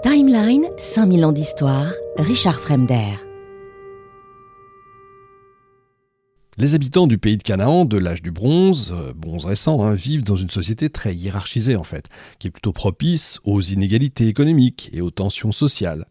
Timeline, 5000 ans d'histoire, Richard Fremder. Les habitants du pays de Canaan, de l'âge du bronze, bronze récent, vivent dans une société très hiérarchisée en fait, qui est plutôt propice aux inégalités économiques et aux tensions sociales.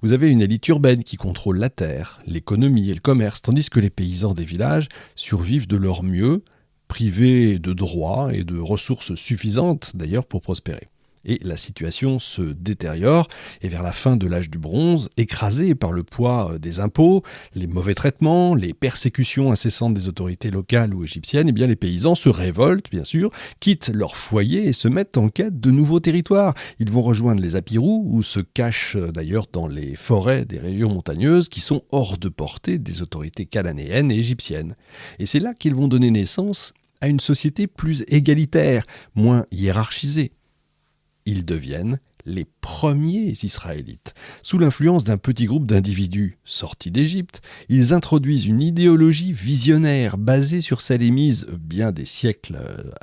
Vous avez une élite urbaine qui contrôle la terre, l'économie et le commerce, tandis que les paysans des villages survivent de leur mieux, privés de droits et de ressources suffisantes d'ailleurs pour prospérer. Et la situation se détériore, et vers la fin de l'âge du bronze, écrasés par le poids des impôts, les mauvais traitements, les persécutions incessantes des autorités locales ou égyptiennes, les paysans se révoltent, bien sûr, quittent leur foyer et se mettent en quête de nouveaux territoires. Ils vont rejoindre les Apirous, ou se cachent d'ailleurs dans les forêts des régions montagneuses qui sont hors de portée des autorités cananéennes et égyptiennes. Et c'est là qu'ils vont donner naissance à une société plus égalitaire, moins hiérarchisée. Ils deviennent les premiers Israélites. Sous l'influence d'un petit groupe d'individus sortis d'Égypte, ils introduisent une idéologie visionnaire basée sur celle émise bien des siècles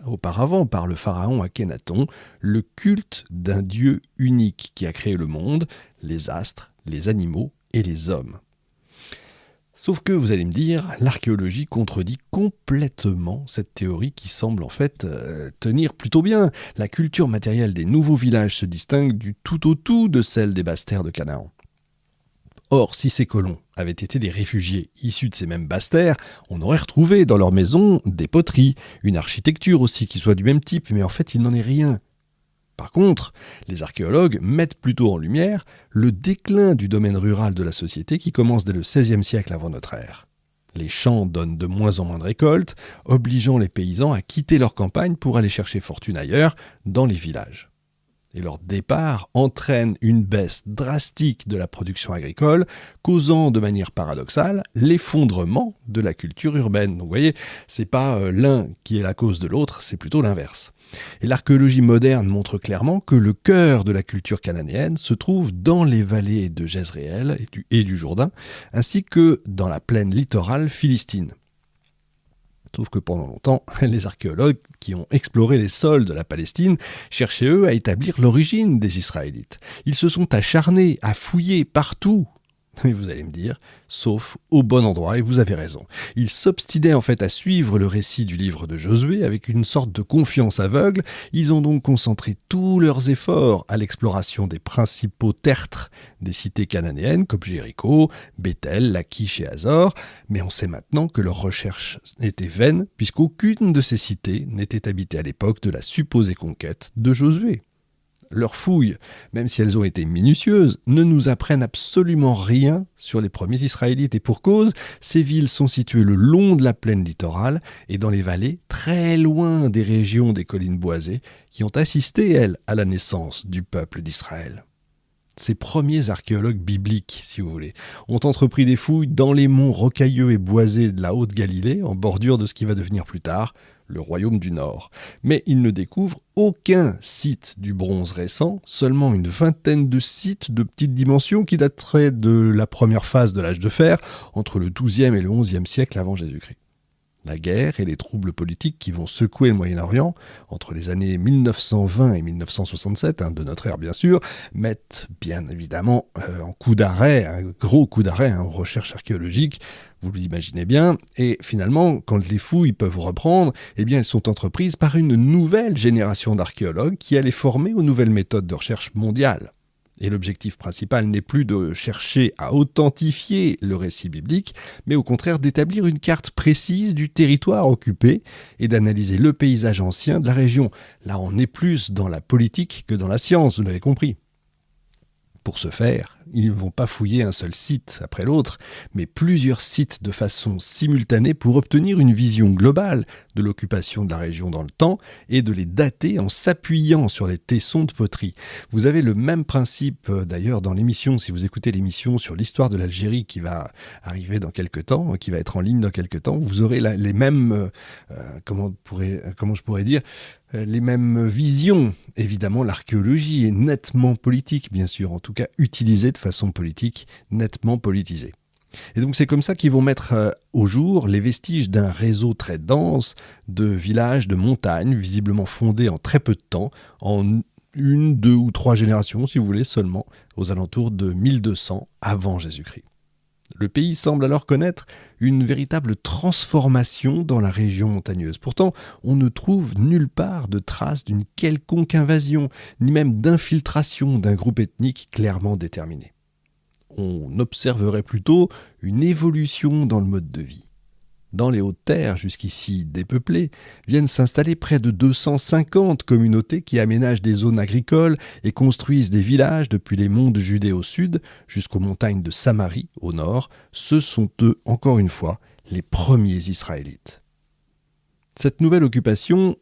auparavant par le pharaon Akhénaton, le culte d'un Dieu unique qui a créé le monde, les astres, les animaux et les hommes. Sauf que, vous allez me dire, l'archéologie contredit complètement cette théorie qui semble en fait tenir plutôt bien. La culture matérielle des nouveaux villages se distingue du tout au tout de celle des basses terres de Canaan. Or, si ces colons avaient été des réfugiés issus de ces mêmes basses terres, on aurait retrouvé dans leurs maisons des poteries, une architecture aussi qui soit du même type, mais en fait il n'en est rien. Par contre, les archéologues mettent plutôt en lumière le déclin du domaine rural de la société qui commence dès le XVIe siècle avant notre ère. Les champs donnent de moins en moins de récoltes, obligeant les paysans à quitter leur campagne pour aller chercher fortune ailleurs, dans les villages. Et leur départ entraîne une baisse drastique de la production agricole, causant de manière paradoxale l'effondrement de la culture urbaine. Donc vous voyez, c'est pas l'un qui est la cause de l'autre, c'est plutôt l'inverse. Et l'archéologie moderne montre clairement que le cœur de la culture cananéenne se trouve dans les vallées de Jezréel et du Jourdain, ainsi que dans la plaine littorale philistine. Sauf que pendant longtemps, les archéologues qui ont exploré les sols de la Palestine cherchaient eux à établir l'origine des Israélites. Ils se sont acharnés à fouiller partout. Et vous allez me dire, sauf au bon endroit, et vous avez raison. Ils s'obstinaient en fait à suivre le récit du livre de Josué avec une sorte de confiance aveugle. Ils ont donc concentré tous leurs efforts à l'exploration des principaux tertres des cités cananéennes comme Jéricho, Béthel, Lachish et Hazor. Mais on sait maintenant que leurs recherches étaient vaines puisqu'aucune de ces cités n'était habitée à l'époque de la supposée conquête de Josué. Leurs fouilles, même si elles ont été minutieuses, ne nous apprennent absolument rien sur les premiers Israélites. Et pour cause, ces villes sont situées le long de la plaine littorale et dans les vallées, très loin des régions des collines boisées, qui ont assisté, elles, à la naissance du peuple d'Israël. Ces premiers archéologues bibliques, si vous voulez, ont entrepris des fouilles dans les monts rocailleux et boisés de la Haute-Galilée, en bordure de ce qui va devenir plus tard le royaume du Nord. Mais ils ne découvrent aucun site du bronze récent, seulement une vingtaine de sites de petites dimensions qui dateraient de la première phase de l'âge de fer, entre le XIIe et le XIe siècle avant Jésus-Christ. La guerre et les troubles politiques qui vont secouer le Moyen-Orient, entre les années 1920 et 1967, de notre ère bien sûr, mettent bien évidemment en coup d'arrêt, un gros coup d'arrêt aux recherches archéologiques, vous l'imaginez bien, et finalement, quand les fouilles peuvent reprendre, elles sont entreprises par une nouvelle génération d'archéologues qui allait former aux nouvelles méthodes de recherche mondiales. Et l'objectif principal n'est plus de chercher à authentifier le récit biblique, mais au contraire d'établir une carte précise du territoire occupé et d'analyser le paysage ancien de la région. Là, on est plus dans la politique que dans la science, vous l'avez compris. Pour ce faire, ils ne vont pas fouiller un seul site après l'autre, mais plusieurs sites de façon simultanée pour obtenir une vision globale de l'occupation de la région dans le temps et de les dater en s'appuyant sur les tessons de poterie. Vous avez le même principe d'ailleurs dans l'émission, si vous écoutez l'émission sur l'histoire de l'Algérie qui va arriver dans quelques temps, qui va être en ligne dans quelques temps, vous aurez les mêmes, les mêmes visions. Évidemment, l'archéologie est nettement politique, bien sûr, en tout cas utilisée de façon politique, nettement politisée. Et donc c'est comme ça qu'ils vont mettre au jour les vestiges d'un réseau très dense de villages, de montagnes, visiblement fondés en très peu de temps, en une, deux ou trois générations, si vous voulez, seulement, aux alentours de 1200 avant Jésus-Christ. Le pays semble alors connaître une véritable transformation dans la région montagneuse. Pourtant, on ne trouve nulle part de traces d'une quelconque invasion, ni même d'infiltration d'un groupe ethnique clairement déterminé. On observerait plutôt une évolution dans le mode de vie. Dans les Hautes-Terres, jusqu'ici dépeuplées, viennent s'installer près de 250 communautés qui aménagent des zones agricoles et construisent des villages depuis les monts de Judée au sud jusqu'aux montagnes de Samarie au nord. Ce sont eux, encore une fois, les premiers Israélites. Cette nouvelle occupation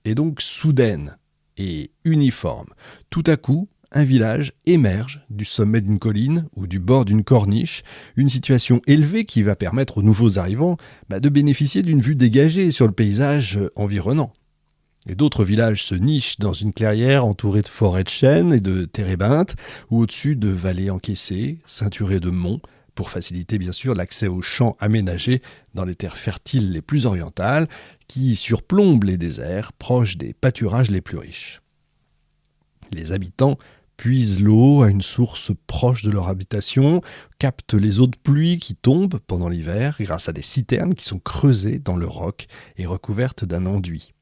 est donc soudaine et uniforme. Tout à coup, un village émerge du sommet d'une colline ou du bord d'une corniche, une situation élevée qui va permettre aux nouveaux arrivants de bénéficier d'une vue dégagée sur le paysage environnant. Et d'autres villages se nichent dans une clairière entourée de forêts de chênes et de térébinthes ou au-dessus de vallées encaissées, ceinturées de monts, pour faciliter bien sûr l'accès aux champs aménagés dans les terres fertiles les plus orientales qui surplombent les déserts proches des pâturages les plus riches. Les habitants puisent l'eau à une source proche de leur habitation, captent les eaux de pluie qui tombent pendant l'hiver grâce à des citernes qui sont creusées dans le roc et recouvertes d'un enduit.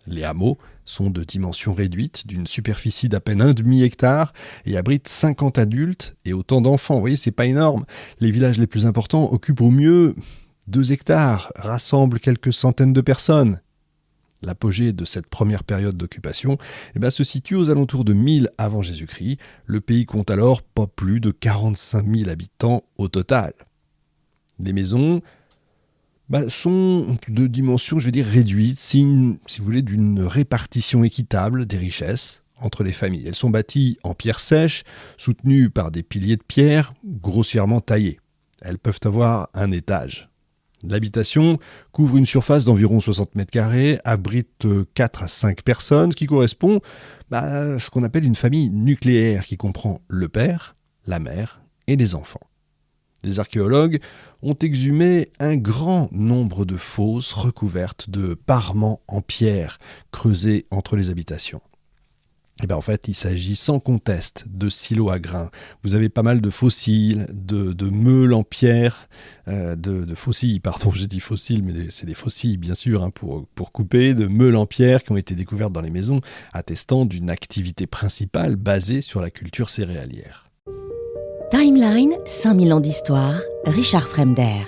Les hameaux sont de dimension réduite, d'une superficie d'à peine un demi-hectare et abritent 50 adultes et autant d'enfants. Vous voyez, c'est pas énorme. Les villages les plus importants occupent au mieux 2 hectares, rassemblent quelques centaines de personnes. L'apogée de cette première période d'occupation se situe aux alentours de 1000 avant Jésus-Christ. Le pays compte alors pas plus de 45 000 habitants au total. Les maisons sont de dimension, réduite, signe, si vous voulez, d'une répartition équitable des richesses entre les familles. Elles sont bâties en pierre sèche, soutenues par des piliers de pierre grossièrement taillés. Elles peuvent avoir un étage. L'habitation couvre une surface d'environ 60 mètres carrés, abrite 4 à 5 personnes, ce qui correspond à ce qu'on appelle une famille nucléaire qui comprend le père, la mère et les enfants. Les archéologues ont exhumé un grand nombre de fosses recouvertes de parements en pierre creusés entre les habitations. En fait, il s'agit sans conteste de silos à grains. Vous avez pas mal de fossiles, de meules en pierre, de fossiles, pardon, j'ai dit fossiles, mais c'est des fossiles bien sûr pour couper, de meules en pierre qui ont été découvertes dans les maisons, attestant d'une activité principale basée sur la culture céréalière. Timeline, 5000 ans d'histoire, Richard Fremder.